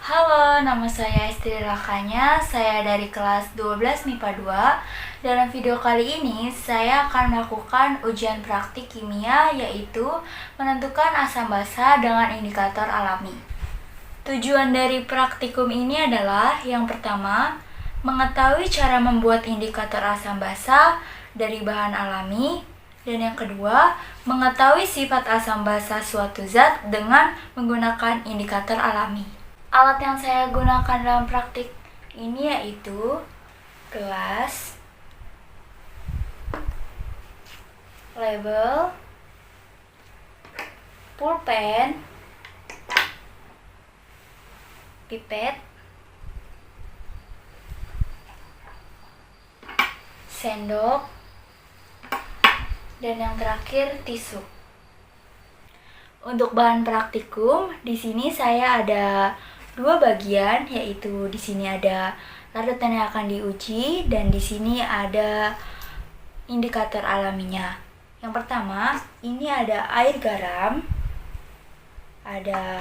Halo, nama saya Istri Rakanya, saya dari kelas 12 MIPA 2. Dalam video kali ini, saya akan melakukan ujian praktik kimia, yaitu menentukan asam basa dengan indikator alami. Tujuan dari praktikum ini adalah, yang pertama, mengetahui cara membuat indikator asam basa dari bahan alami, dan yang kedua, mengetahui sifat asam basa suatu zat dengan menggunakan indikator alami. Alat yang saya gunakan dalam praktik ini yaitu gelas, label, pulpen, pipet, sendok, dan yang terakhir tisu. Untuk bahan praktikum, di sini saya ada dua bagian, yaitu di sini ada larutan yang akan diuji dan di sini ada indikator alaminya. Yang pertama, ini ada air garam, ada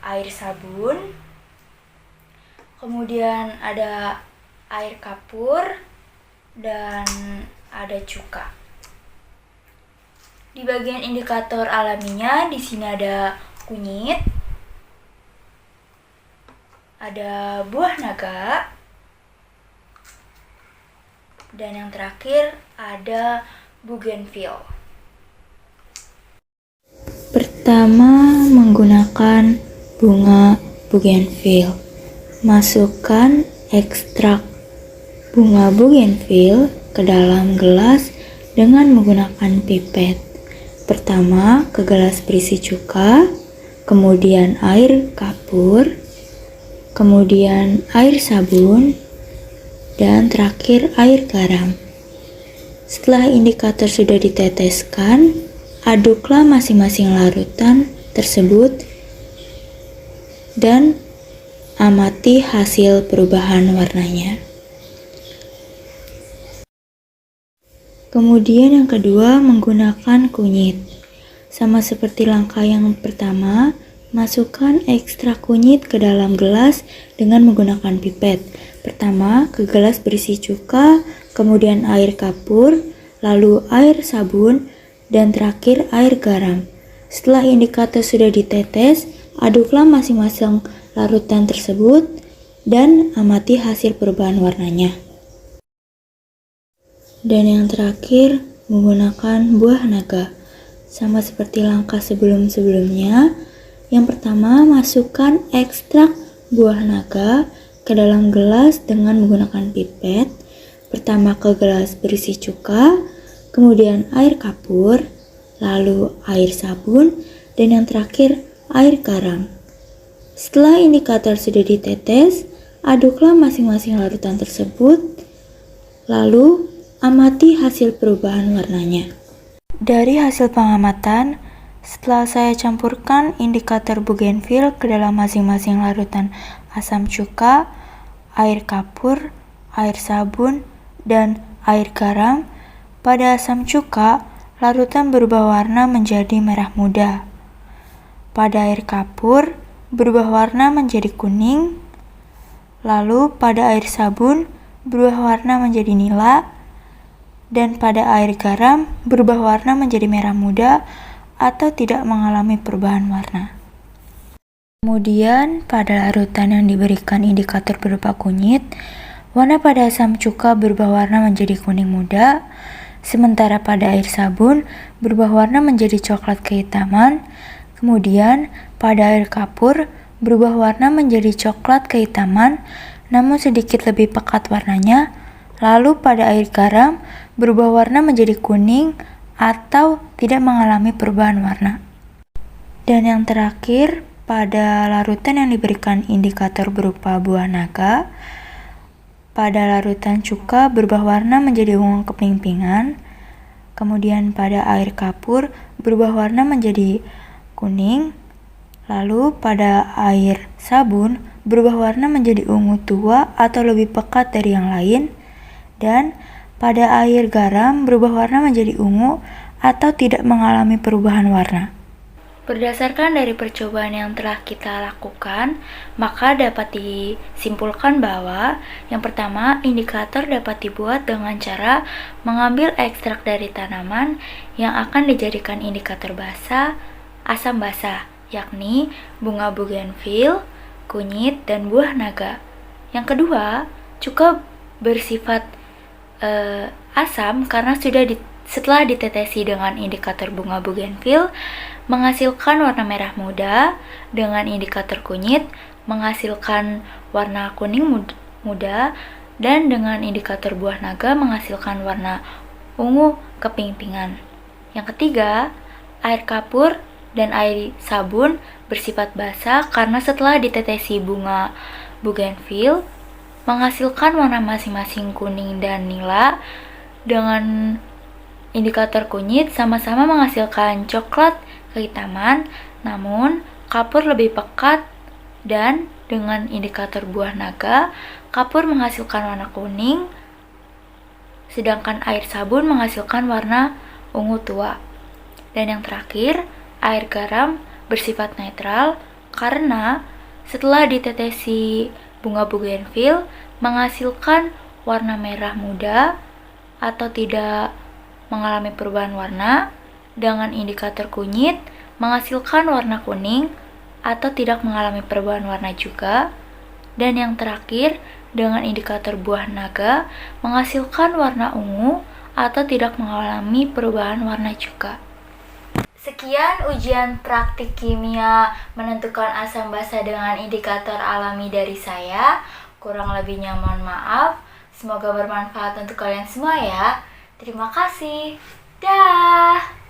air sabun, kemudian ada air kapur, dan ada cuka. Di bagian indikator alaminya, di sini ada kunyit, ada buah naga, dan yang terakhir ada bougainville. Pertama, menggunakan bunga bougainville. Masukkan ekstrak bunga bougainville ke dalam gelas dengan menggunakan pipet. Pertama, ke gelas berisi cuka, kemudian air kapur, kemudian air sabun, dan terakhir air garam. Setelah indikator sudah diteteskan, aduklah masing-masing larutan tersebut dan amati hasil perubahan warnanya. Kemudian yang kedua, menggunakan kunyit. Sama seperti langkah yang pertama, masukkan ekstrak kunyit ke dalam gelas dengan menggunakan pipet. Pertama, ke gelas berisi cuka, kemudian air kapur, lalu air sabun, dan terakhir air garam. Setelah indikator sudah ditetes, aduklah masing-masing larutan tersebut dan amati hasil perubahan warnanya. Dan yang terakhir, menggunakan buah naga. Sama seperti langkah sebelum-sebelumnya, yang pertama, masukkan ekstrak buah naga ke dalam gelas dengan menggunakan pipet. Pertama ke gelas berisi cuka, kemudian air kapur, lalu air sabun, dan yang terakhir air garam. Setelah indikator sudah ditetes, aduklah masing-masing larutan tersebut, lalu amati hasil perubahan warnanya. Dari hasil pengamatan, setelah saya campurkan indikator bougainville ke dalam masing-masing larutan asam cuka, air kapur, air sabun, dan air garam, pada asam cuka, larutan berubah warna menjadi merah muda. Pada air kapur, berubah warna menjadi kuning. Lalu pada air sabun, berubah warna menjadi nila. Dan pada air garam, berubah warna menjadi merah muda atau tidak mengalami perubahan warna. Kemudian, pada larutan yang diberikan indikator berupa kunyit, warna pada asam cuka berubah warna menjadi kuning muda, sementara pada air sabun berubah warna menjadi coklat kehitaman, kemudian pada air kapur berubah warna menjadi coklat kehitaman, namun sedikit lebih pekat warnanya, lalu pada air garam berubah warna menjadi kuning atau tidak mengalami perubahan warna. Dan yang terakhir, pada larutan yang diberikan indikator berupa buah naga, pada larutan cuka berubah warna menjadi ungu keping-pingan, kemudian pada air kapur berubah warna menjadi kuning, lalu pada air sabun berubah warna menjadi ungu tua atau lebih pekat dari yang lain, dan pada air garam berubah warna menjadi ungu atau tidak mengalami perubahan warna. Berdasarkan dari percobaan yang telah kita lakukan, maka dapat disimpulkan bahwa yang pertama, indikator dapat dibuat dengan cara mengambil ekstrak dari tanaman yang akan dijadikan indikator basa, asam basa, yakni bunga bougainville, kunyit, dan buah naga. Yang kedua, cuka bersifat asam karena setelah ditetesi dengan indikator bunga bougainville menghasilkan warna merah muda, dengan indikator kunyit menghasilkan warna kuning muda, dan dengan indikator buah naga menghasilkan warna ungu keping-pingan. Yang ketiga, air kapur dan air sabun bersifat basa karena setelah ditetesi bunga bougainville menghasilkan warna masing-masing kuning dan nila, dengan indikator kunyit sama-sama menghasilkan coklat kehitaman, namun kapur lebih pekat, dan dengan indikator buah naga, kapur menghasilkan warna kuning, sedangkan air sabun menghasilkan warna ungu tua. Dan yang terakhir, air garam bersifat netral karena setelah ditetesi bunga bougainville menghasilkan warna merah muda atau tidak mengalami perubahan warna, dengan indikator kunyit menghasilkan warna kuning atau tidak mengalami perubahan warna juga, dan yang terakhir dengan indikator buah naga menghasilkan warna ungu atau tidak mengalami perubahan warna juga. Sekian ujian praktik kimia menentukan asam basa dengan indikator alami dari saya. Kurang lebihnya mohon maaf. Semoga bermanfaat untuk kalian semua ya. Terima kasih. Dah.